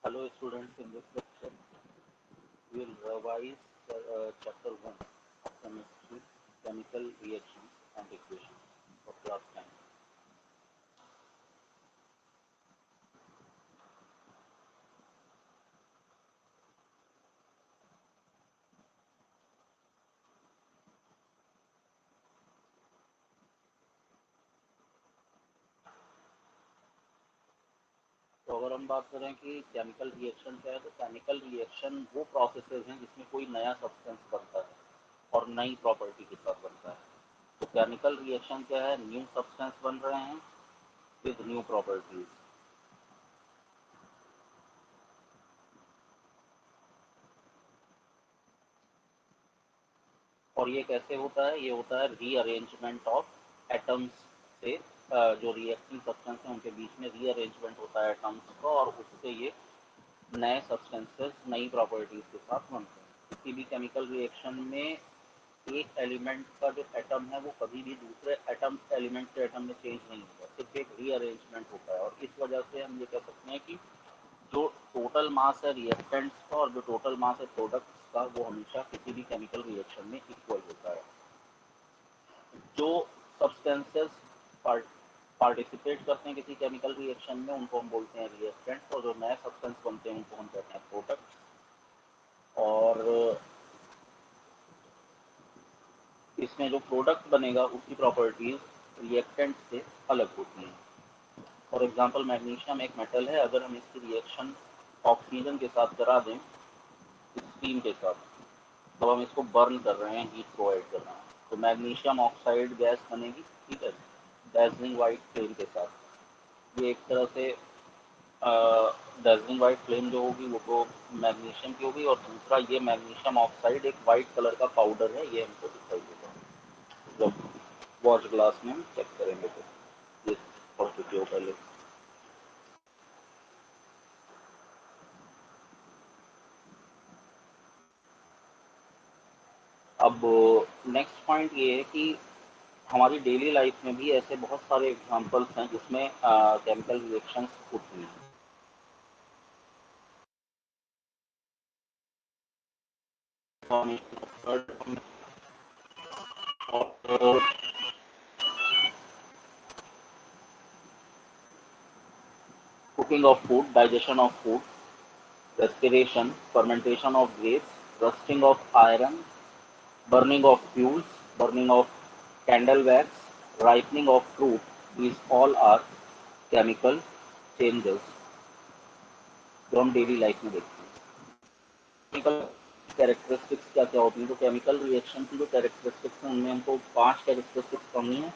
Hello students, in this lecture we will revise chapter 1 of chemistry, chemical reactions and equations for class 10. तो अगर हम बात करें कि केमिकल रिएक्शन क्या है, तो केमिकल रिएक्शन वो प्रोसेसेस हैं जिसमें कोई नया सब्सटेंस बनता है और नई प्रॉपर्टी के साथ बनता है। तो केमिकल रिएक्शन क्या है, न्यू सब्सटेंस बन रहे हैं विद न्यू प्रॉपर्टीज। और ये कैसे होता है, ये होता है रीअरेंजमेंट ऑफ एटम्स से। जो रिएक्टिंग सब्सटेंस है उनके बीच में रीअरेंजमेंट होता है एटम्स का, और उससे ये नए सब्सटेंसेस नई प्रॉपर्टीज के साथ बनते हैं। किसी भी केमिकल रिएक्शन में एक एलिमेंट का जो एटम है वो कभी भी दूसरे एटम एलिमेंट के एटम में चेंज नहीं होगा, सिर्फ एक रीअरेंजमेंट होता है। और इस वजह से हम ये कह सकते हैं कि जो टोटल मास है रिएक्टेंट्स का और जो टोटल मास है प्रोडक्ट्स का, वो हमेशा किसी भी केमिकल रिएक्शन में इक्वल होता है। जो सब्सटेंसेस पार्टिसिपेट करते हैं किसी केमिकल रिएक्शन में उनको हम बोलते हैं रिएक्टेंट्स, और जो नए सब्सटेंस बनते हैं उनको हम कहते हैं प्रोडक्ट्स। और इसमें जो प्रोडक्ट बनेगा उसकी प्रॉपर्टीज रिएक्टेंट से अलग होती हैं। फॉर एग्जांपल मैग्नीशियम एक मेटल है, अगर हम इसकी रिएक्शन ऑक्सीजन के साथ करा दें, स्टीम के साथ, तो हम इसको बर्न कर रहे हैं, हीट प्रोवाइड कर रहे हैं, तो मैग्नीशियम ऑक्साइड गैस बनेगी, ठीक है, डेजलिंग वाइट फ्लेम के साथ। ये एक तरह से डेजलिंग वाइट फ्लेम जो होगी वो तो मैग्नीशियम की होगी, और दूसरा ये मैग्नीशियम ऑक्साइड एक वाइट कलर का पाउडर है, ये हमको दिखाई देगा जब वॉश ग्लास में हम चेक करेंगे। तो ये पढ़ चुके हो पहले। अब नेक्स्ट पॉइंट ये है कि हमारी डेली लाइफ में भी ऐसे बहुत सारे एग्जांपल्स हैं जिसमें केमिकल रिएक्शंस होती हैं। और cooking of food, digestion of food, respiration, fermentation of grapes, rusting of iron, burning of fuels, burning of candle wax, ripening of fruit, these all are chemical changes जो हम daily life में देखते हैं। Chemical characteristics क्या क्या होती हैं, तो केमिकल रिएक्शन की जो कैरेक्टरिस्टिक्स हैं उनमें हमको 5 कैरेक्टरिस्टिक्स पढ़नी है।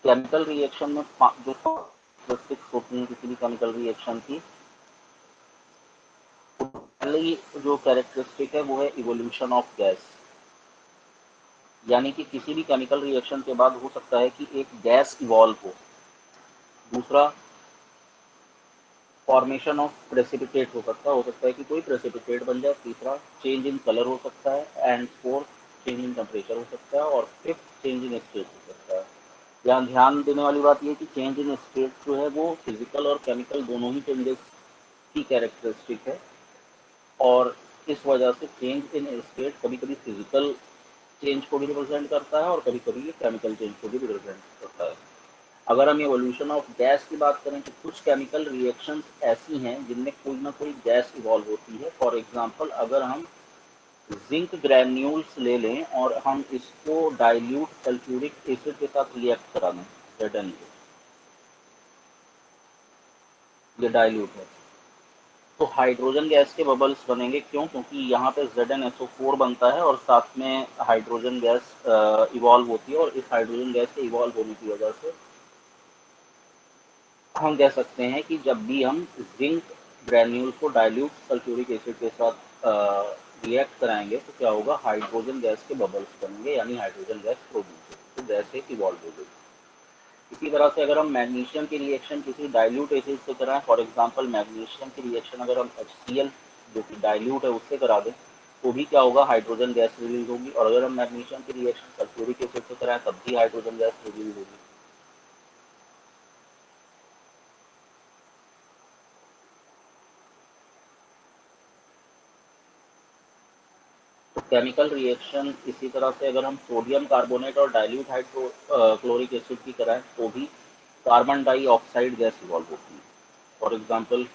केमिकल रिएक्शन में जो कैरेक्टरिस्टिक्स होती हैं किसी भी केमिकल रिएक्शन की, पहली जो कैरेक्टरिस्टिक है वो है इवोल्यूशन ऑफ गैस। यानी कि किसी भी केमिकल रिएक्शन के बाद हो सकता है कि एक गैस इवॉल्व हो। दूसरा, फॉर्मेशन ऑफ प्रेसिपिटेट हो सकता है कि कोई प्रेसिपिटेट बन जाए। तीसरा, चेंज इन कलर हो सकता है। And fourth, change in temperature हो सकता है। और फिफ्थ, चेंज इन स्टेट हो सकता है। यहाँ ध्यान देने वाली बात यह कि चेंज इन स्टेट जो है वो फिजिकल और केमिकल दोनों ही चेंजेस की कैरेक्टरिस्टिक है, और इस वजह से चेंज इन स्टेट कभी कभी फिजिकल चेंज को भी रिप्रेजेंट करता है और कभी कभी ये केमिकल चेंज को भी रिप्रेजेंट करता है। अगर हम एवोल्यूशन ऑफ गैस की बात करें तो कुछ केमिकल रिएक्शंस ऐसी हैं जिनमें कोई ना कोई गैस इवॉल्व होती है। फॉर एग्जांपल, अगर हम जिंक ग्रैन्यूल्स ले लें और हम इसको डाइल्यूट सल्फ्यूरिक एसिड के साथ रिएक्ट करा दें, Zn को, ये डाइल्यूट है, तो हाइड्रोजन गैस के बबल्स बनेंगे। क्यों? क्योंकि यहाँ पे ZnSO4 बनता है और साथ में हाइड्रोजन गैस इवॉल्व होती है, और इस हाइड्रोजन गैस के इवॉल्व होने की वजह से हम कह सकते हैं कि जब भी हम जिंक ग्रैन्यूल को डाइल्यूट सल्फ्यूरिक एसिड के साथ रिएक्ट कराएंगे तो क्या होगा, हाइड्रोजन गैस के बबल्स बनेंगे, यानी हाइड्रोजन गैस प्रोड्यूस होगी, तो गैस एक इवॉल्व हो गई। इसी तरह से अगर हम मैग्नीशियम की रिएक्शन किसी डाइल्यूट एसिड से कराएं, फॉर एग्जांपल मैग्नीशियम की रिएक्शन अगर हम HCl जो कि डाइल्यूट है उससे करा दें, तो भी क्या होगा, हाइड्रोजन गैस रिलीज होगी। और अगर हम मैग्नीशियम की रिएक्शन सल्फ्यूरिक एसिड से कराएं तब भी हाइड्रोजन गैस रिलीज होगी। केमिकल रिएक्शन इसी तरह से अगर हम सोडियम कार्बोनेट और डाइल्यूट हाइड्रो क्लोरिक एसिड की कराएं तो भी कार्बन डाइऑक्साइड गैस इवॉल्व होती है। फॉर एग्जांपल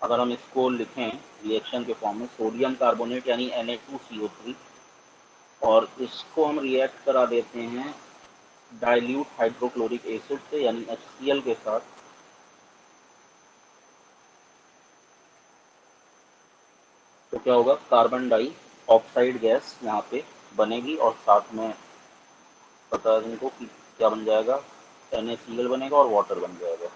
अगर हम इसको लिखें रिएक्शन के फॉर्म में, सोडियम कार्बोनेट यानी Na2CO3, और इसको हम रिएक्ट करा देते हैं डाइल्यूट हाइड्रोक्लोरिक एसिड से यानी HCl के साथ, तो क्या होगा, कार्बन डाइऑक्साइड गैस यहाँ पे बनेगी और साथ में बता दें इनको कि क्या बन जाएगा, NaCl बनेगा और वाटर बन जाएगा।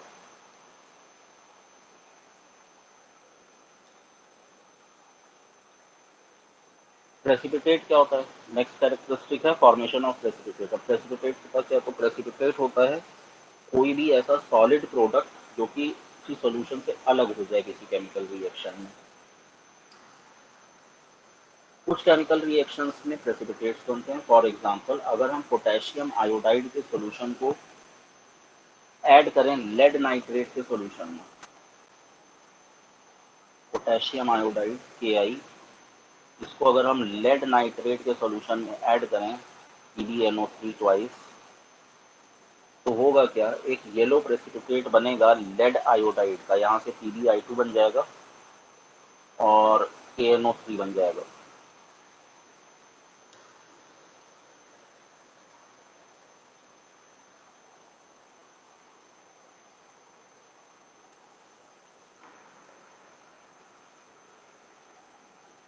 प्रेसिपिटेट क्या होता है? नेक्स्ट कैरेक्टरिस्टिक है फॉर्मेशन ऑफ प्रेसिपिटेट। अब प्रेसिपिटेट के पास क्या, तो प्रेसिपिटेट होता है कोई भी ऐसा सॉलिड प्रोडक्ट जो कि किसी सॉल्यूशन से अलग हो जाए किसी केमिकल रिएक्शन में। कुछ केमिकल रिएक्शंस में प्रेसिपिटेट्स बनते हैं। फॉर एग्जांपल अगर हम पोटेशियम आयोडाइड के सॉल्यूशन को ऐड करें लेड नाइट्रेट के सॉल्यूशन में, पोटेशियम आयोडाइड KI, इसको अगर हम लेड नाइट्रेट के सॉल्यूशन में ऐड करें PbNO3 ट्वाइस, तो होगा क्या, एक येलो प्रेसिपिटेट बनेगा लेड आयोडाइड का, यहाँ से PbI2 बन जाएगा और KNO3 बन जाएगा।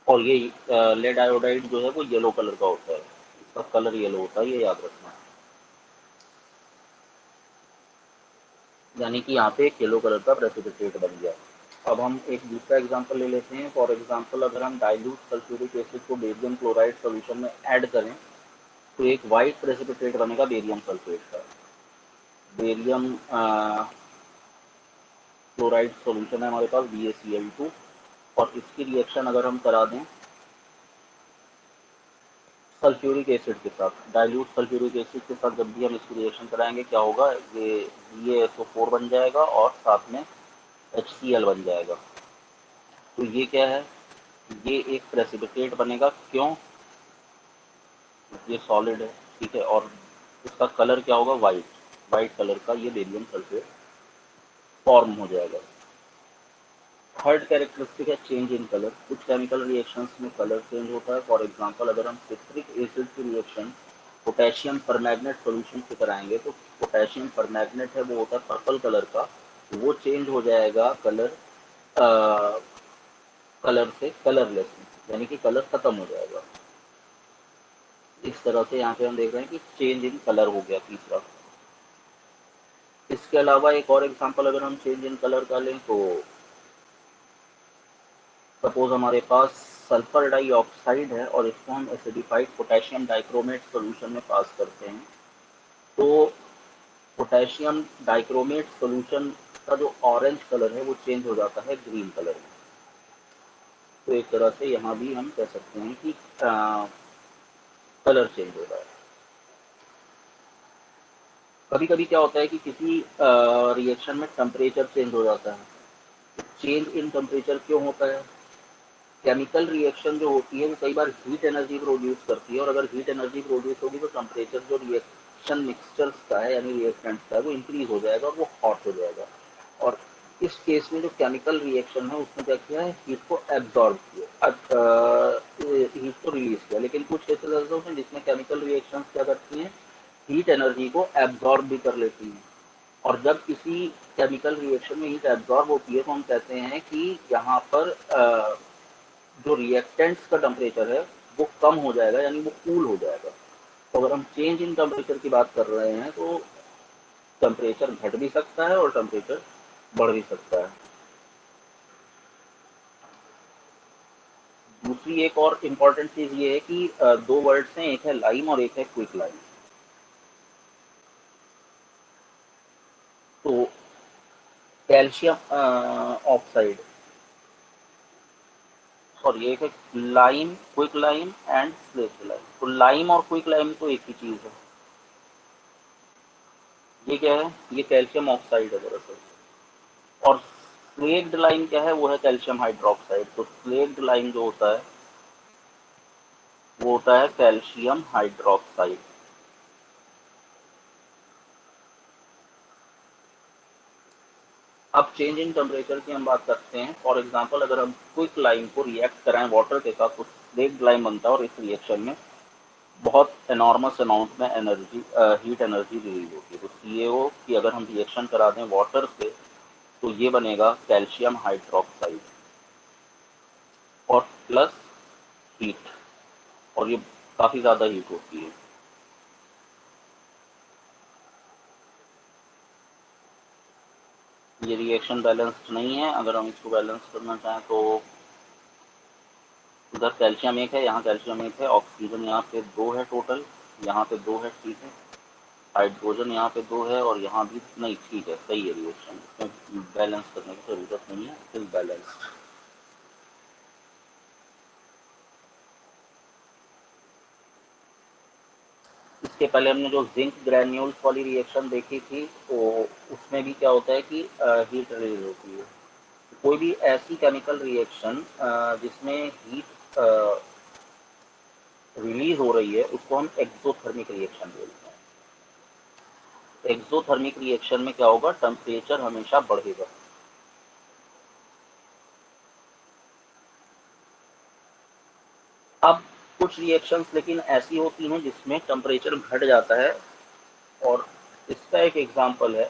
और ये लेड आयोडाइड जो है वो येलो कलर का होता है, इसका कलर येलो होता है, ये याद रखना। यानी कि यहाँ पे एक येलो कलर का प्रेसिपिटेट बन गया। अब हम एक दूसरा एग्जांपल ले लेते हैं। फॉर एग्जांपल अगर हम डाइल्यूट सल्फ्यूरिक एसिड को बेरियम क्लोराइड सॉल्यूशन में ऐड करें तो एक वाइट प्रेसिपिटेट बनेगा बेरियम सल्फेट का। बेरियम क्लोराइड सॉल्यूशन है हमारे पास BaCl2, और इसकी रिएक्शन अगर हम करा दें सल्फ्यूरिक एसिड के साथ, डाइल्यूट सल्फ्यूरिक एसिड के साथ जब भी हम इसकी रिएक्शन कराएंगे क्या होगा, ये BaSO4 बन जाएगा और साथ में HCl बन जाएगा। तो ये क्या है, ये एक प्रेसिपिटेट बनेगा। क्यों? ये सॉलिड है, ठीक है, और इसका कलर क्या होगा, वाइट, वाइट कलर का ये बेरियम सल्फेट फॉर्म हो जाएगा। थर्ड कैरेक्टरिस्टिक है चेंज इन कलर। कुछ केमिकल रिएक्शंस में कलर चेंज होता है। फॉर एग्जांपल अगर हम सिट्रिक एसिड की रिएक्शन पोटेशियम परमैग्नेट सॉल्यूशन से कराएंगे तो पोटेशियम परमैग्नेट है वो होता है पर्पल कलर का, तो वो चेंज हो जाएगा कलर कलर से कलरलेस में, यानी कि कलर खत्म हो जाएगा। इस तरह से यहाँ पे हम देख रहे हैं कि चेंज इन कलर हो गया तीसरा। इसके अलावा एक और एग्जांपल अगर हम चेंज इन कलर का लें तो सपोज हमारे पास सल्फर डाइऑक्साइड है और इसको हम एसिडिफाइड पोटेशियम डाइक्रोमेट सॉल्यूशन में पास करते हैं, तो पोटेशियम डाइक्रोमेट सॉल्यूशन का जो ऑरेंज कलर है वो चेंज हो जाता है ग्रीन कलर में। तो एक तरह से यहाँ भी हम कह सकते हैं कि कलर चेंज हो रहा है। कभी कभी क्या होता है कि किसी रिएक्शन में टेम्परेचर चेंज हो जाता है। चेंज इन टेम्परेचर क्यों होता है? केमिकल रिएक्शन जो होती है वो कई बार हीट एनर्जी प्रोड्यूस करती है, और अगर हीट एनर्जी प्रोड्यूस होगी तो टेम्परेचर जो रिएक्शन मिक्सचर्स का है यानी रिएक्टेंट्स का है वो इंक्रीज हो जाएगा और वो हॉट हो जाएगा। और इस केस में जो केमिकल रिएक्शन है उसने क्या किया है, हीट को एब्जॉर्ब किया, हीट को रिलीज किया। लेकिन कुछ केसेस ऐसे होते हैं जिसमें केमिकल रिएक्शन क्या करती हैं, हीट एनर्जी को एब्जॉर्ब भी कर लेती हैं। और जब किसी केमिकल रिएक्शन में हीट एब्जॉर्ब होती है तो हम कहते हैं कि यहाँ पर जो रिएक्टेंट्स का टेम्परेचर है वो कम हो जाएगा, यानी वो कूल हो जाएगा। तो अगर हम चेंज इन टेम्परेचर की बात कर रहे हैं तो टेम्परेचर घट भी सकता है और टेम्परेचर बढ़ भी सकता है। दूसरी एक और इम्पॉर्टेंट चीज ये है कि दो वर्ड्स हैं, एक है लाइम और एक है क्विक लाइम। तो कैल्शियम ऑक्साइड, सॉरी एक है लाइम, क्विक लाइम एंड स्लेटी लाइम। तो लाइम और क्विक लाइम तो एक ही चीज है। ये क्या है, ये कैल्शियम ऑक्साइड है दरअसल। और स्लेक्ड लाइन क्या है, वो है कैल्शियम हाइड्रोक्साइड। तो स्लेक्ड लाइन जो होता है वो होता है कैल्शियम हाइड्रोक्साइड। अब चेंज इन टेम्परेचर की हम बात करते हैं। फॉर एग्जांपल अगर हम क्विक लाइम को रिएक्ट कराएं वाटर के साथ तो स्लेक्ड लाइम बनता है, और इस रिएक्शन में बहुत एनॉर्मस अमाउंट में एनर्जी हीट एनर्जी रिलीज होती है। तो CaO की अगर हम रिएक्शन करा दें वाटर से तो ये बनेगा कैल्शियम हाइड्रोक्साइड और प्लस हीट, और ये काफ़ी ज़्यादा हीट होती है। ये रिएक्शन बैलेंस्ड नहीं है। अगर हम इसको बैलेंस करना चाहें तो उधर कैल्शियम एक है, यहाँ कैल्शियम एक है, ऑक्सीजन यहाँ पे दो है टोटल, यहाँ पे दो है, ठीक है। हाइड्रोजन यहाँ पे दो है और यहाँ भी नहीं, ठीक है, सही है रिएक्शन, इसमें बैलेंस करने की जरूरत नहीं है, फिर बैलेंस। इसके पहले हमने जो जिंक ग्रैन्यूल्स वाली रिएक्शन देखी थी तो उसमें भी क्या होता है कि हीट रिलीज होती है। कोई भी ऐसी केमिकल रिएक्शन जिसमें हीट रिलीज हो रही है उसको हम एक्सोथर्मिक रिएक्शन बोलते हैं। एक्सोथर्मिक रिएक्शन में क्या होगा, टेम्परेचर हमेशा बढ़ेगा। अब कुछ रिएक्शंस लेकिन ऐसी होती हैं जिसमें टेम्परेचर घट जाता है, और इसका एक एग्जांपल है,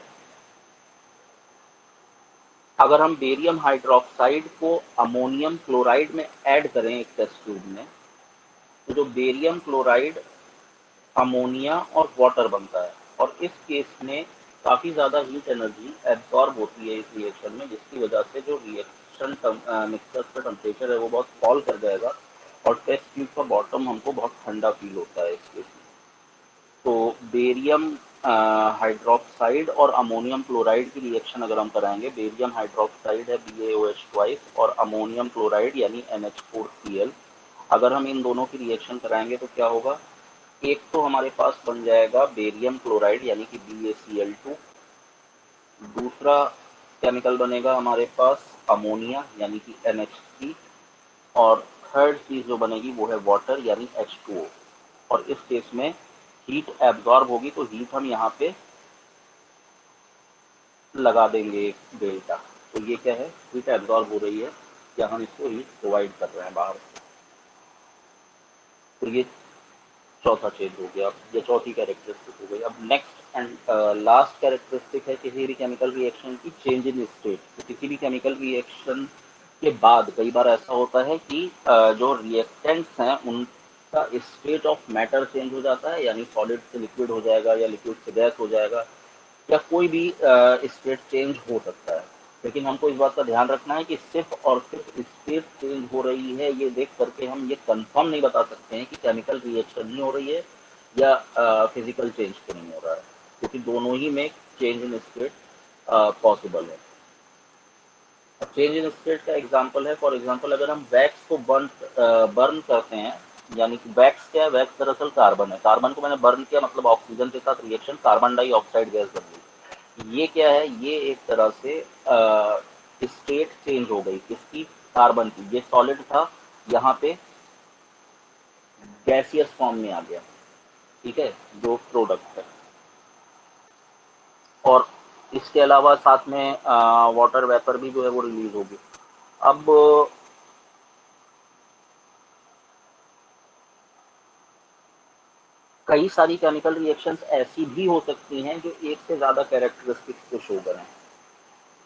अगर हम बेरियम हाइड्रोक्साइड को अमोनियम क्लोराइड में ऐड करें एक टेस्ट ट्यूब में, तो जो बेरियम क्लोराइड अमोनिया और वाटर बनता है, और इस केस में काफ़ी ज़्यादा हीट एनर्जी एब्जॉर्ब होती है इस रिएक्शन में, जिसकी वजह से जो रिएक्शन मिक्सर का टेम्परेचर है वो बहुत फॉल कर जाएगा, और टेस्ट ट्यूब का बॉटम हमको बहुत ठंडा फील होता है इस केस में। तो बेरियम हाइड्रोक्साइड और अमोनियम क्लोराइड की रिएक्शन अगर हम कराएंगे, बेरियम हाइड्रोक्साइड है BaOH ट्वाइस, और अमोनियम क्लोराइड यानी NH4Cl, अगर हम इन दोनों की रिएक्शन कराएंगे तो क्या होगा, एक तो हमारे पास बन जाएगा बेरियम क्लोराइड यानी कि BaCl2, दूसरा केमिकल बनेगा हमारे पास अमोनिया यानी कि NH3, और थर्ड चीज जो बनेगी वो है वाटर यानी H2O। और इस केस में हीट एब्जॉर्ब होगी, तो हीट हम यहाँ पे लगा देंगे एक डेल्टा। तो ये क्या है, हीट एब्जॉर्ब हो रही है या हम इसको हीट प्रोवाइड कर रहे हैं बाहर से। तो ये चौथा चेंज हो गया, ये चौथी कैरेक्टरिस्टिक हो गई। अब नेक्स्ट एंड लास्ट कैरेक्टरिस्टिक है किसी भी केमिकल रिएक्शन की, चेंज इन स्टेट। तो किसी भी केमिकल रिएक्शन के बाद कई बार ऐसा होता है कि जो रिएक्टेंट्स हैं उनका स्टेट ऑफ मैटर चेंज हो जाता है, यानी सॉलिड से लिक्विड हो जाएगा या लिक्विड से गैस हो जाएगा, या कोई भी स्टेट चेंज हो सकता है। लेकिन हमको इस बात का ध्यान रखना है कि सिर्फ और सिर्फ स्टेट चेंज हो रही है ये देख करके हम ये कंफर्म नहीं बता सकते हैं कि केमिकल रिएक्शन ही हो रही है या फिजिकल चेंज तो नहीं हो रहा है, क्योंकि दोनों ही में चेंज इन स्टेट पॉसिबल है। चेंज इन स्टेट का एग्जांपल है, फॉर एग्जांपल अगर हम वैक्स को बर्न करते हैं, यानी कि वैक्स क्या है, वैक्स दरअसल कार्बन है, कार्बन को मैंने बर्न किया मतलब ऑक्सीजन के साथ रिएक्शन, कार्बन डाइऑक्साइड गैस बन गई। ये क्या है, ये एक तरह से स्टेट चेंज हो गई किसकी, कार्बन की। ये सॉलिड था, यहाँ पे गैसियस फॉर्म में आ गया, ठीक है, जो प्रोडक्ट है। और इसके अलावा साथ में वाटर वेपर भी जो है वो रिलीज होगी। अब कई सारी केमिकल रिएक्शंस ऐसी भी हो सकती हैं जो एक से ज़्यादा कैरेक्टरिस्टिक्स को शो करें।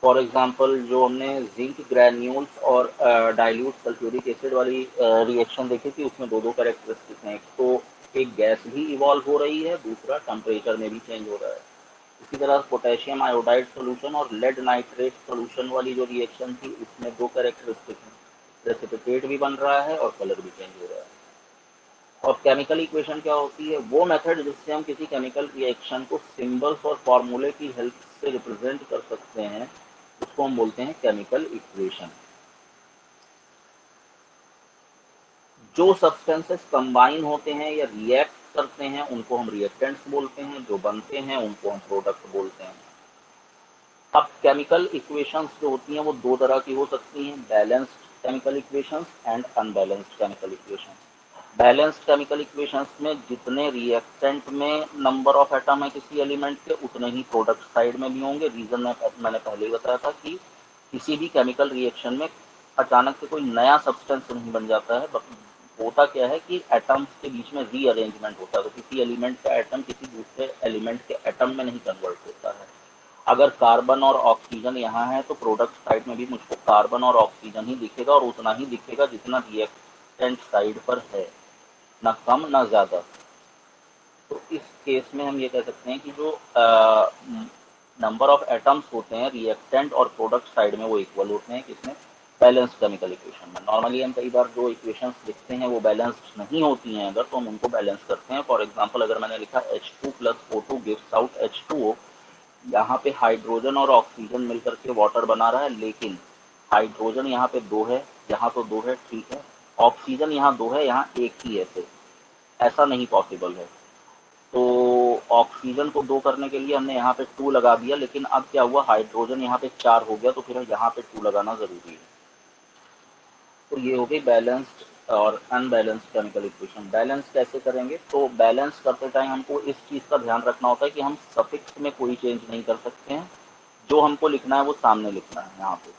फॉर एग्जांपल जो हमने जिंक ग्रैन्यूल्स और डाइल्यूट सल्फ्यूरिक एसिड वाली रिएक्शन देखी थी, उसमें दो दो कैरेक्टरिस्टिक्स हैं, एक तो एक गैस भी इवॉल्व हो रही है, दूसरा टेम्परेचर में भी चेंज हो रहा है। इसी तरह पोटेशियम आयोडाइड सोल्यूशन और लेड नाइट्रेट सोल्यूशन वाली जो रिएक्शन थी उसमें दो कैरेक्टरिस्टिक हैं, प्रेसिपिटेट भी बन रहा है और कलर भी चेंज हो रहा है। और केमिकल इक्वेशन क्या होती है, वो मेथड जिससे हम किसी केमिकल रिएक्शन को सिंबल्स और फॉर्मूले की हेल्प से रिप्रेजेंट कर सकते हैं उसको हम बोलते हैं केमिकल इक्वेशन। जो सब्सटेंसेस कंबाइन होते हैं या रिएक्ट करते हैं उनको हम रिएक्टेंट्स बोलते हैं, जो बनते हैं उनको हम प्रोडक्ट बोलते हैं। अब केमिकल इक्वेशंस जो होती हैं वो दो तरह की हो सकती हैं, balanced chemical equations and unbalanced chemical equations. Balanced chemical equations में जितने रिएक्टेंट में नंबर ऑफ एटम है किसी एलिमेंट के, उतने ही प्रोडक्ट साइड में भी होंगे। रीजन मैंने पहले ही बताया था कि किसी भी केमिकल रिएक्शन में अचानक से कोई नया सब्सटेंस नहीं बन जाता है, होता क्या है कि एटम्स के बीच में रीअरेंजमेंट होता है। तो किसी एलिमेंट का एटम किसी दूसरे एलिमेंट के एटम में नहीं कन्वर्ट होता है। अगर कार्बन और ऑक्सीजन यहाँ है तो प्रोडक्ट साइड में भी मुझको कार्बन और ऑक्सीजन ही दिखेगा, और उतना ही दिखेगा जितना रिएक्टेंट साइड पर है, ना कम ना ज्यादा। तो इस केस में हम ये कह सकते हैं कि जो नंबर ऑफ एटम्स होते हैं रिएक्टेंट और प्रोडक्ट साइड में वो इक्वल होते हैं, किसमें, बैलेंस केमिकल इक्वेशन में। नॉर्मली हम कई बार जो इक्वेशंस लिखते हैं वो बैलेंस्ड नहीं होती हैं अगर, तो हम उनको बैलेंस करते हैं। फॉर एग्जांपल अगर मैंने लिखा H2 plus O2 gives out H2O, यहाँ पे हाइड्रोजन और ऑक्सीजन मिलकर के वाटर बना रहा है, लेकिन हाइड्रोजन यहाँ पे दो है, यहाँ तो दो है, ठीक है। ऑक्सीजन यहाँ दो है, यहाँ एक ही है, फिर ऐसा नहीं पॉसिबल है। तो ऑक्सीजन को दो करने के लिए हमने यहाँ पे टू लगा दिया, लेकिन अब क्या हुआ, हाइड्रोजन यहाँ पे चार हो गया, तो फिर यहाँ पे टू लगाना जरूरी है। तो ये हो गई बैलेंस्ड और अनबैलेंस्ड केमिकल इक्वेशन। बैलेंस कैसे करेंगे, तो बैलेंस करते टाइम हमको इस चीज़ का ध्यान रखना होता है कि हम सफिक्स में कोई चेंज नहीं कर सकते हैं। जो हमको लिखना है वो सामने लिखना है। यहाँ पे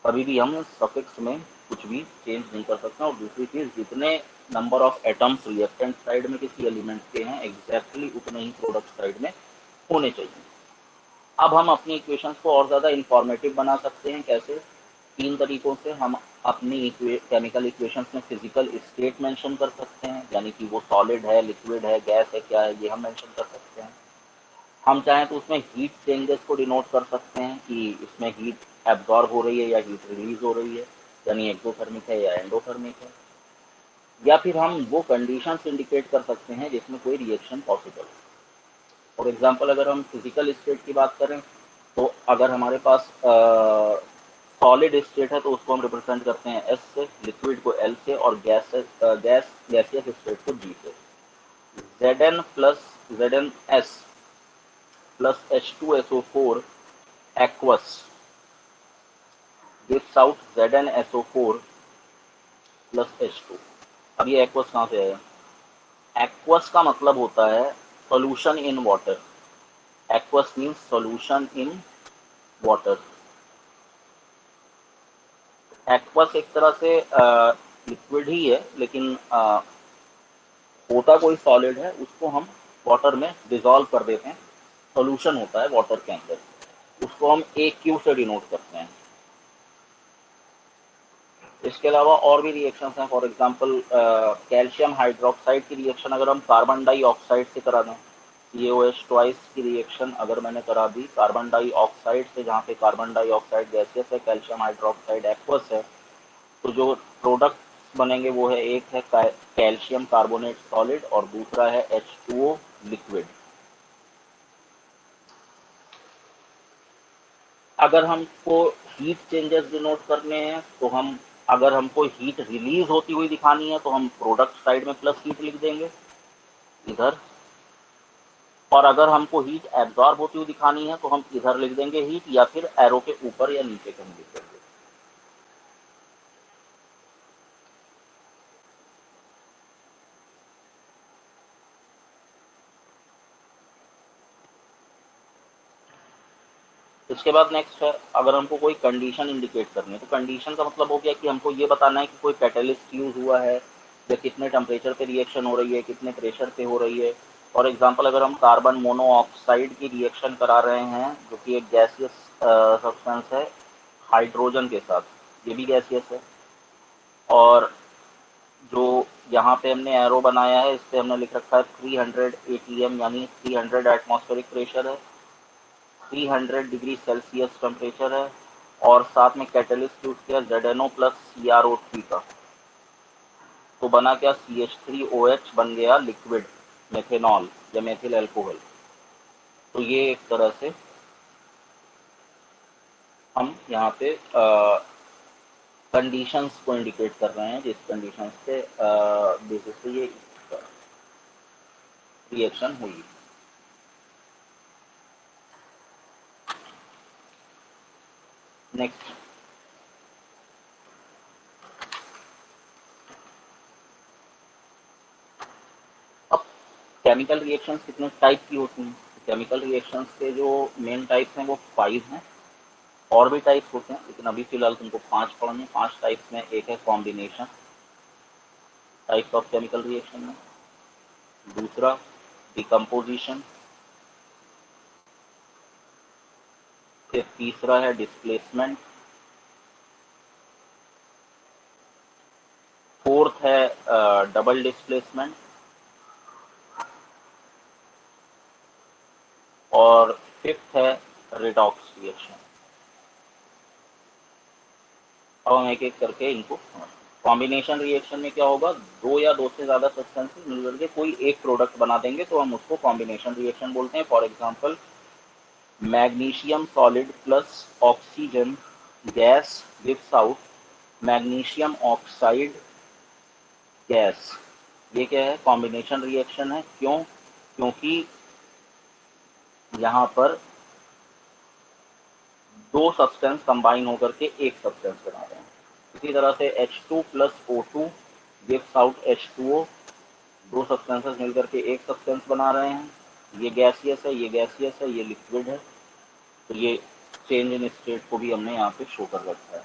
कभी भी हम सफिक्स में कुछ भी चेंज नहीं कर सकते। और दूसरी चीज़, जितने number of atoms reactant side में किसी एलिमेंट के हैं, एग्जैक्टली उतने ही प्रोडक्ट साइड में होने चाहिए। अब हम अपनी इक्वेशंस को और ज़्यादा इंफॉर्मेटिव बना सकते हैं। कैसे, तीन तरीकों से हम अपनी केमिकल इक्वेशंस में फिजिकल स्टेट मेंशन कर सकते हैं, यानी कि वो सॉलिड है, लिक्विड है, गैस है, क्या है, ये हम मेंशन कर सकते हैं। हम चाहें तो उसमें हीट चेंजेस को डिनोट कर सकते हैं कि इसमें हीट एब्जॉर्ब हो रही है या हीट रिलीज हो रही है, यानी एक्सोथर्मिक है या एंडोथर्मिक है। या फिर हम वो कंडीशंस इंडिकेट कर सकते हैं जिसमें कोई रिएक्शन पॉसिबल है। फॉर एग्जांपल अगर हम फिजिकल स्टेट की बात करें, तो अगर हमारे पास सॉलिड स्टेट है तो उसको हम रिप्रेजेंट करते हैं एस से, लिक्विड को एल से, और गैसियस स्टेट को जी से। Zn plus ZnS plus H2SO4 aqueous gives out ZnSO4 plus H2। अब ये aqueous कहाँ से आया? aqueous का मतलब होता है solution in water। aqueous means solution in water। aqueous एक तरह से लिक्विड ही है, लेकिन होता कोई सॉलिड है, उसको हम वाटर में डिजोल्व कर देते हैं, सॉल्यूशन होता है वाटर के अंदर, उसको हम AQ से डिनोट करते हैं। इसके अलावा और भी रिएक्शंस हैं। फॉर एग्जांपल कैल्शियम हाइड्रोक्साइड की रिएक्शन अगर हम कार्बन डाइऑक्साइड से करा दें, CaOH ट्वाइस की रिएक्शन अगर मैंने करा दी कार्बन डाइऑक्साइड से, जहाँ पे कार्बन डाइऑक्साइड गैसियस है, कैल्शियम हाइड्रोक्साइड एक्वस है, तो जो प्रोडक्ट बनेंगे वो है, एक है कैल्शियम कार्बोनेट सॉलिड और दूसरा है H2O लिक्विड। अगर हमको हीट चेंजेस डिनोट करने हैं तो हम, अगर हमको हीट रिलीज होती हुई दिखानी है तो हम प्रोडक्ट साइड में प्लस हीट लिख देंगे इधर, और अगर हमको हीट एब्जॉर्ब होती हुई दिखानी है तो हम इधर लिख देंगे हीट, या फिर एरो के ऊपर या नीचे कहीं लिख देंगे। इसके बाद नेक्स्ट है, अगर हमको कोई कंडीशन इंडिकेट करनी है, तो कंडीशन का मतलब हो गया कि हमको ये बताना है कि कोई कैटलिस्ट यूज हुआ है, या कितने टेम्परेचर पे रिएक्शन हो रही है, कितने प्रेशर पे हो रही है। फॉर एग्जांपल अगर हम कार्बन मोनोऑक्साइड की रिएक्शन करा रहे हैं, जो कि एक गैसियस सब्सटेंस है हाइड्रोजन के साथ, ये भी गैसियस है, और जो यहाँ पे हमने एरो बनाया है इस पे हमने लिख रखा है 300 ATM, यानी 300 एटमॉस्फेरिक प्रेशर है, 300 डिग्री सेल्सियस टेम्परेचर है, और साथ में कैटलिस्ट यूज किया ZNO प्लस CrO3 का, तो बना क्या, CH3OH बन गया लिक्विड मेथेनॉल या मेथिल अल्कोहल। तो ये एक तरह से हम यहाँ पे कंडीशंस को इंडिकेट कर रहे हैं, जिस कंडीशंस पे बेसिस पे ये रिएक्शन हुई। नेक्स्ट, अब केमिकल रिएक्शंस कितने टाइप की होती हैं? केमिकल रिएक्शंस के जो मेन टाइप्स हैं वो 5 हैं। और भी टाइप्स होते हैं लेकिन अभी फिलहाल तुमको 5 पढ़ने। 5 टाइप्स में एक है combination types of chemical reaction में, दूसरा डिकम्पोजिशन, फिर तीसरा है डिस्प्लेसमेंट, फोर्थ है डबल डिस्प्लेसमेंट, और फिफ्थ है रिडॉक्स रिएक्शन। अब हम एक एक करके इनको कॉम्बिनेशन रिएक्शन में क्या होगा, दो या दो से ज्यादा सब्सटेंसेस मिलकर के कोई एक प्रोडक्ट बना देंगे तो हम उसको कॉम्बिनेशन रिएक्शन बोलते हैं। For example magnesium solid plus oxygen gas gives out magnesium oxide gas. ये क्या है, कॉम्बिनेशन रिएक्शन है। क्यों? क्योंकि यहाँ पर दो सब्सटेंस कंबाइन होकर के एक सब्सटेंस बना रहे हैं। इसी तरह से H2 plus O2 gives out H2O। दो सब्सटेंसेस मिलकर के एक सब्सटेंस बना रहे हैं। ये गैसियस है, ये गैसियस है, ये लिक्विड है। तो ये चेंज इन स्टेट को भी हमने यहाँ पे शो कर रखा है।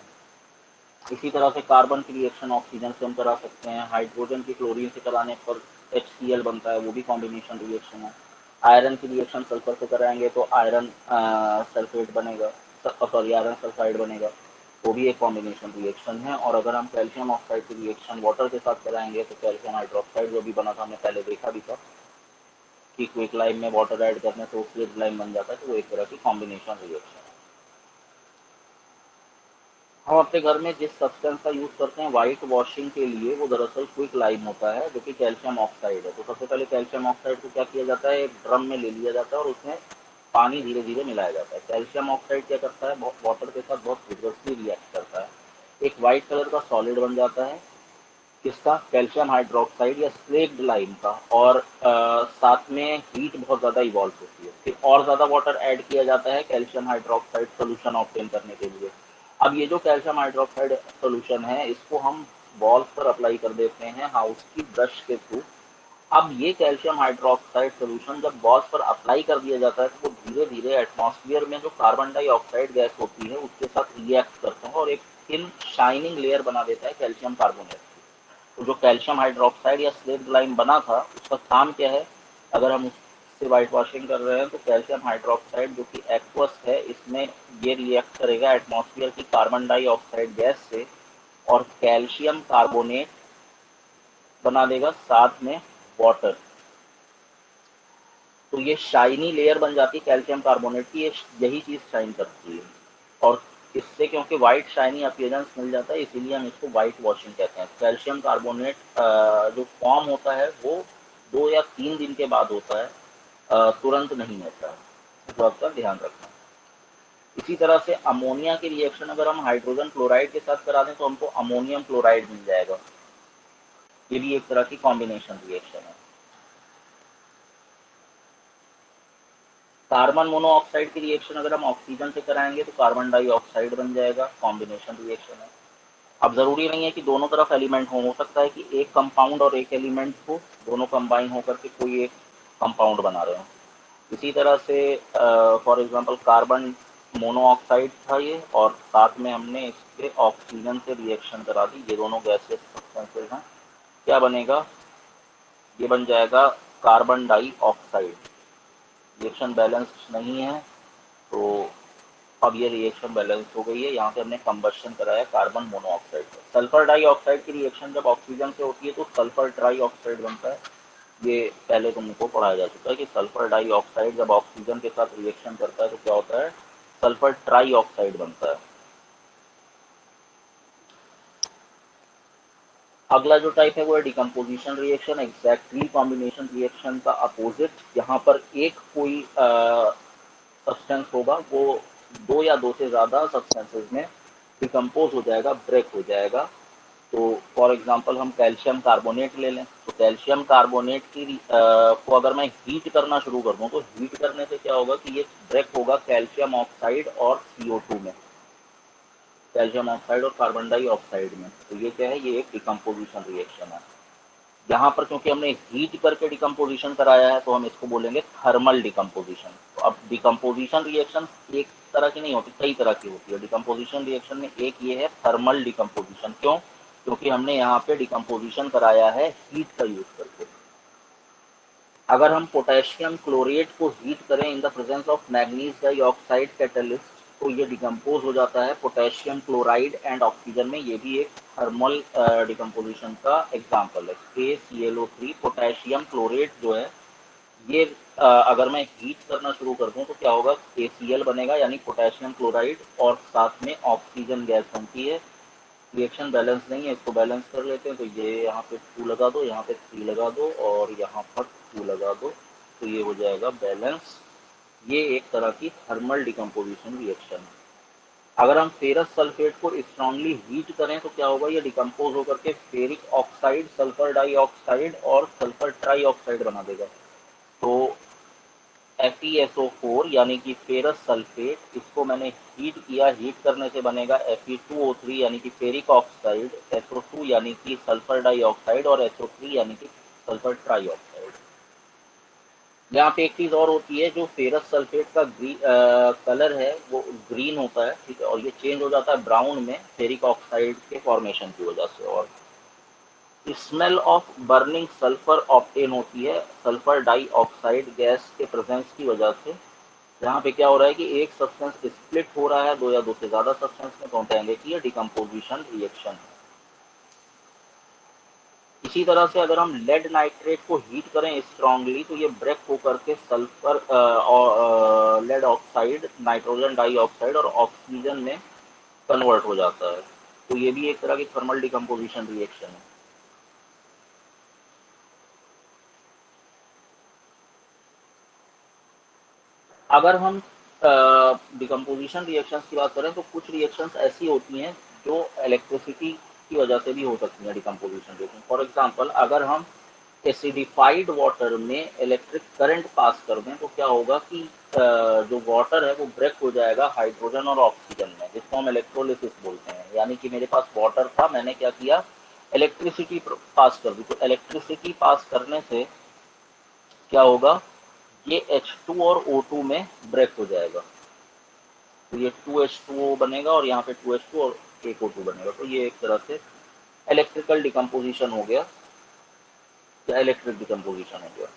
इसी तरह से कार्बन की रिएक्शन ऑक्सीजन से हम करा सकते हैं। हाइड्रोजन की क्लोरीन से कराने पर HCl बनता है, वो भी कॉम्बिनेशन रिएक्शन है। आयरन की रिएक्शन सल्फर से कराएंगे तो आयरन सल्फेट बनेगा, सॉरी आयरन सल्फाइड बनेगा, वो भी एक कॉम्बिनेशन रिएक्शन है। और अगर हम कैल्शियम ऑक्साइड की रिएक्शन वाटर के साथ कराएंगे तो कैल्शियम हाइड्रोक्साइड जो भी बना था, हमने पहले देखा भी था कि क्विक लाइम में वाटर ऐड करने से वो क्विक लाइम बन जाता है, तो वो एक तरह की कॉम्बिनेशन रिएक्शन है। हम अपने घर में जिस सब्सटेंस का यूज करते हैं वाइट वॉशिंग के लिए, वो दरअसल क्विक लाइम होता है जो कि कैल्शियम ऑक्साइड है। तो सबसे पहले कैल्शियम ऑक्साइड को क्या किया जाता है, एक ड्रम में ले लिया जाता है और उसमें पानी धीरे धीरे मिलाया जाता है। कैल्शियम ऑक्साइड क्या करता है, वाटर के साथ बहुत विगरसली रिएक्ट करता है, एक व्हाइट कलर का सॉलिड बन जाता है। किसका, कैल्शियम हाइड्रोक्साइड या स्लेक्ड लाइम का। और साथ में हीट बहुत ज़्यादा इवॉल्व होती है। फिर और ज़्यादा वाटर ऐड किया जाता है कैल्शियम हाइड्रोक्साइड सोल्यूशन ऑब्टेन करने के लिए। अब ये जो कैल्शियम हाइड्रोक्साइड सोल्यूशन है, इसको हम बॉल्स पर अप्लाई कर देते हैं हाउस की ब्रश के थ्रू। अब ये कैल्शियम हाइड्रोक्साइड सोल्यूशन जब बॉल्स पर अप्लाई कर दिया जाता है तो वो धीरे धीरे एटमॉस्फेयर में जो कार्बन डाइऑक्साइड गैस होती है उसके साथ रिएक्ट करते हैं और एक थिन शाइनिंग लेयर बना देता है कैल्शियम कार्बोनेट। तो जो कैल्शियम हाइड्रोक्साइड या स्लेक्ड लाइम बना था उसका काम क्या है, अगर हम उससे वाइट वॉशिंग कर रहे हैं तो कैल्शियम हाइड्रोक्साइड जो कि एक्वस है, इसमें ये रिएक्ट करेगा एटमॉस्फेयर की कार्बन डाइऑक्साइड गैस से और कैल्शियम कार्बोनेट बना देगा साथ में वाटर। तो ये शाइनी लेयर बन जाती है कैल्शियम कार्बोनेट की, यही चीज शाइन करती है। और इससे क्योंकि व्हाइट शाइनी अपीयरेंस मिल जाता है इसीलिए हम इसको व्हाइट वॉशिंग कहते हैं। कैल्शियम कार्बोनेट जो फॉर्म होता है वो 2 या 3 दिन के बाद होता है, तुरंत नहीं होता है, इस बात का ध्यान रखना। इसी तरह से अमोनिया की रिएक्शन अगर हम हाइड्रोजन क्लोराइड के साथ करा दें तो हमको अमोनियम क्लोराइड मिल जाएगा। ये भी एक तरह की कॉम्बिनेशन रिएक्शन है। कार्बन मोनोऑक्साइड की रिएक्शन अगर हम ऑक्सीजन से कराएंगे तो कार्बन डाइऑक्साइड बन जाएगा, कॉम्बिनेशन रिएक्शन है। अब जरूरी नहीं है कि दोनों तरफ एलिमेंट हो सकता है कि एक कंपाउंड और एक एलिमेंट हो, दोनों कंबाइन होकर के कोई एक कंपाउंड बना रहे हो। इसी तरह से फॉर एग्जांपल कार्बन मोनोऑक्साइड था ये, और साथ में हमने इसके ऑक्सीजन से रिएक्शन करा दी, ये दोनों गैसेस सब्सटेंसेस हैं। क्या बनेगा, ये बन जाएगा कार्बन डाइऑक्साइड। रिएक्शन बैलेंस्ड नहीं है तो अब ये रिएक्शन बैलेंस हो गई है। यहाँ से हमने कंबशन कराया कार्बन मोनोऑक्साइड का। सल्फर डाइऑक्साइड की रिएक्शन जब ऑक्सीजन से होती है तो सल्फर ट्राइऑक्साइड बनता है। ये पहले तुमको पढ़ाया जा चुका है कि सल्फर डाइऑक्साइड जब ऑक्सीजन के साथ रिएक्शन करता है तो क्या होता है, सल्फर ट्राइऑक्साइड बनता है। अगला जो टाइप है वो है decomposition reaction, exactly combination reaction का अपोजिट। यहाँ पर एक कोई सब्सटेंस होगा, वो दो या दो से ज्यादा सब्सटेंसेस में डिकम्पोज हो जाएगा, ब्रेक हो जाएगा। तो फॉर एग्जांपल हम कैल्शियम कार्बोनेट ले लें, तो कैल्शियम कार्बोनेट की को अगर मैं हीट करना शुरू कर दूं तो हीट करने से क्या होगा कि ये ब्रेक होगा कैल्शियम ऑक्साइड और CO2 में। कैल्शियम ऑक्साइड और कार्बन डाइऑक्साइड में। तो ये क्या है, ये एक डिकम्पोजिशन रिएक्शन है। यहाँ पर क्योंकि हमने हीट करके डिकम्पोजिशन कराया है तो हम इसको बोलेंगे थर्मल डिकम्पोजिशन। तो अब डिकम्पोजिशन रिएक्शन एक तरह की नहीं होती, कई तरह की होती है। डिकम्पोजिशन रिएक्शन में एक ये है थर्मल डिकम्पोजिशन। क्यों? क्योंकि हमने यहाँ पे डिकम्पोजिशन कराया है हीट का यूज करके। अगर हम पोटेशियम क्लोरेट को हीट करें in the presence of manganese dioxide catalyst, तो ये डिकम्पोज हो जाता है पोटेशियम क्लोराइड एंड ऑक्सीजन में। ये भी एक थर्मल डिकम्पोजिशन का एग्जाम्पल है। KClO3 पोटेशियम क्लोरेट जो है ये अगर मैं हीट करना शुरू कर दूं तो क्या होगा, KCl बनेगा यानी पोटेशियम क्लोराइड, और साथ में ऑक्सीजन गैस बनती है। रिएक्शन बैलेंस नहीं है, इसको बैलेंस कर लेते हैं। तो ये यहाँ पे 2 लगा दो, यहाँ पे 3 लगा दो और यहाँ पर 2 लगा दो, तो ये हो जाएगा बैलेंस। ये एक तरह की थर्मल डिकम्पोजिशन रिएक्शन है। अगर हम फेरस सल्फेट को स्ट्रांगली हीट करें तो क्या होगा, ये डिकम्पोज होकर के फेरिक ऑक्साइड, सल्फर डाइऑक्साइड और सल्फर ट्राइऑक्साइड बना देगा। तो FeSO4 यानी कि फेरस सल्फेट, इसको मैंने हीट किया, हीट करने से बनेगा Fe2O3 यानी कि फेरिक ऑक्साइड, SO2 यानी कि सल्फर डाइऑक्साइड और SO3 यानी कि सल्फर ट्राइऑक्साइड। यहाँ पे एक चीज और होती है, जो फेरस सल्फेट का कलर है वो ग्रीन होता है, ठीक है, और ये चेंज हो जाता है ब्राउन में फेरिक ऑक्साइड के फॉर्मेशन की वजह से। और smell of burning sulphur obtain होती है सल्फर डाइऑक्साइड गैस के प्रेजेंस की वजह से। यहाँ पे क्या हो रहा है कि एक सब्सटेंस स्प्लिट हो रहा है दो या दो से ज्यादा सब्सटेंस में, तो हम कहेंगे कि ये डिकम्पोजिशन रिएक्शन है। इसी तरह से अगर हम लेड नाइट्रेट को हीट करें स्ट्रांगली तो ये ब्रेक होकर के sulphur lead oxide, nitrogen dioxide और ऑक्सीजन में कन्वर्ट हो जाता है। तो ये भी एक तरह की थर्मल डिकम्पोजिशन रिएक्शन है। अगर हम डिकम्पोजिशन रिएक्शंस की बात करें तो कुछ रिएक्शंस ऐसी होती हैं जो इलेक्ट्रिसिटी की वजह से भी हो सकती है डिकम्पोजिशन रिएक्शन। फॉर एग्जांपल, अगर हम एसिडिफाइड वाटर में इलेक्ट्रिक करंट पास कर दें तो क्या होगा कि जो वाटर है वो ब्रेक हो जाएगा हाइड्रोजन और ऑक्सीजन में, जिसको हम इलेक्ट्रोलिसिस बोलते हैं। यानी कि मेरे पास वाटर था, मैंने क्या किया, इलेक्ट्रिसिटी पास कर दी। तो इलेक्ट्रिसिटी पास करने से क्या होगा, ये H2 और O2 में ब्रेक हो जाएगा। तो ये 2H2O बनेगा और यहाँ पे 2H2 और एक O2 बनेगा। तो ये एक तरह से इलेक्ट्रिकल डिकम्पोजिशन हो गया या इलेक्ट्रिक डिकम्पोजिशन हो गया।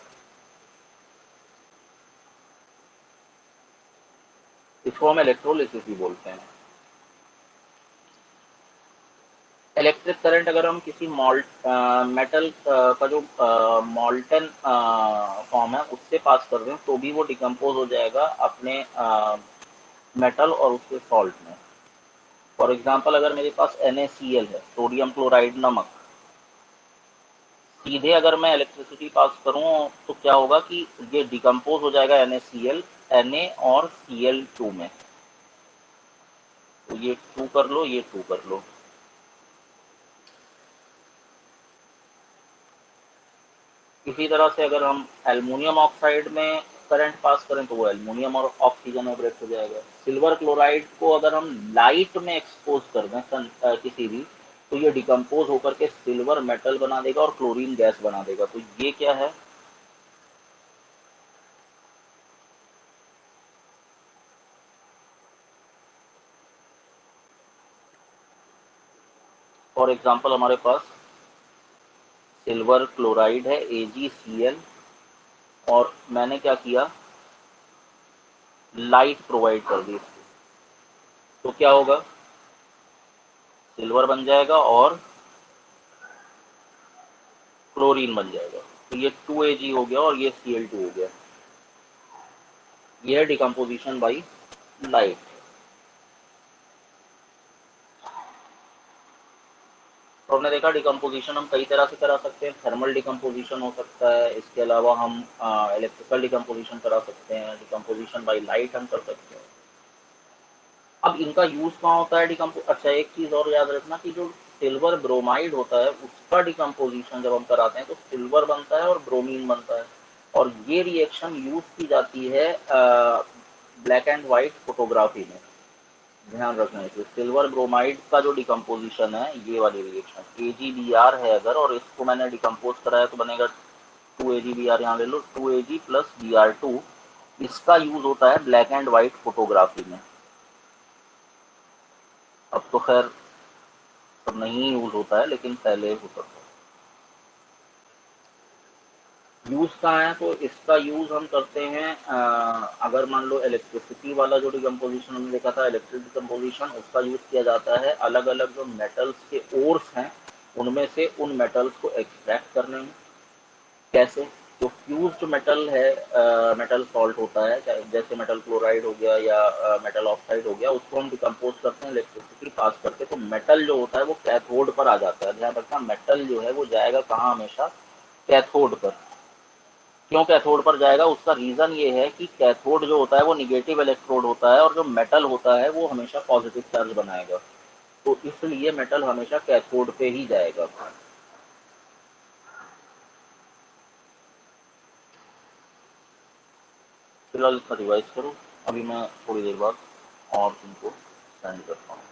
इसको हम इलेक्ट्रोलिसिस भी बोलते हैं। इलेक्ट्रिक करंट अगर हम किसी मेटल का जो मॉल्टन फॉर्म है उससे पास कर दें तो भी वो डिकम्पोज हो जाएगा अपने मेटल और उसके सॉल्ट में। फॉर एग्जांपल, अगर मेरे पास NaCl है, सोडियम क्लोराइड नमक, सीधे अगर मैं इलेक्ट्रिसिटी पास करूं तो क्या होगा कि ये डिकम्पोज हो जाएगा NaCl Na और Cl2 में। तो ये 2 कर लो, ये 2 कर लो। इसी तरह से अगर हम एल्युमिनियम ऑक्साइड में करंट पास करें तो वो एल्युमिनियम और ऑक्सीजन में ब्रेक हो जाएगा। सिल्वर क्लोराइड को अगर हम लाइट में एक्सपोज कर दें किसी भी, तो ये डिकम्पोज होकर के सिल्वर मेटल बना देगा और क्लोरीन गैस बना देगा। तो ये क्या है, फॉर एग्जाम्पल हमारे पास सिल्वर क्लोराइड है AgCl, और मैंने क्या किया, लाइट प्रोवाइड कर दी इसको। तो क्या होगा, सिल्वर बन जाएगा और क्लोरीन बन जाएगा। तो ये 2Ag हो गया और ये Cl2 हो गया। ये है डिकम्पोजिशन बाई लाइट। तो हमने देखा डिकम्पोजिशन हम कई तरह से करा सकते हैं। थर्मल डिकम्पोजिशन हो सकता है, इसके अलावा हम इलेक्ट्रिकल डिकम्पोजिशन करा सकते हैं, डिकम्पोजिशन बाई लाइट हम कर सकते हैं। अब इनका यूज कहाँ होता है डिकम्पो, अच्छा एक चीज और याद रखना कि जो सिल्वर ब्रोमाइड होता है उसका डिकम्पोजिशन जब हम कराते हैं तो सिल्वर बनता है और ब्रोमीन बनता है। और ये रिएक्शन यूज की जाती है ब्लैक एंड व्हाइट फोटोग्राफी में। ध्यान रखना है कि सिल्वर ब्रोमाइड का जो डिकम्पोजिशन है, ये वाली रिएक्शन AgBr है अगर, और इसको मैंने डिकम्पोज कराया तो बनेगा 2AgBr, यहाँ ले लो 2Ag प्लस Br2। इसका यूज होता है ब्लैक एंड व्हाइट फोटोग्राफी में। अब तो खैर सब नहीं यूज होता है, लेकिन पहले होता था। यूज कहाँ है, तो इसका यूज हम करते हैं अगर मान लो इलेक्ट्रिसिटी वाला जो डिकम्पोजिशन हमने देखा था, इलेक्ट्रिक डिकम्पोजिशन, उसका यूज किया जाता है अलग अलग जो मेटल्स के ओर्स हैं उनमें से उन मेटल्स को एक्सट्रैक्ट करने में। कैसे, जो फ्यूज्ड मेटल है, मेटल सॉल्ट होता है, जैसे मेटल क्लोराइड हो गया या मेटल ऑक्साइड हो गया, उसको हम डिकम्पोज करते हैं इलेक्ट्रिसिटी पास करके, तो मेटल जो होता है वो कैथोड पर आ जाता है। ध्यान रखना, मेटल जो है वो जाएगा कहाँ हमेशा, कैथोड पर। क्यों कैथोड पर जाएगा, उसका रीजन ये है कि कैथोड जो होता है वो निगेटिव इलेक्ट्रोड होता है, और जो मेटल होता है वो हमेशा पॉजिटिव चार्ज बनाएगा, तो इसलिए मेटल हमेशा कैथोड पे ही जाएगा। फिलहाल इसका रिवाइज करो, अभी मैं थोड़ी देर बाद और तुमको सेंड करता हूँ।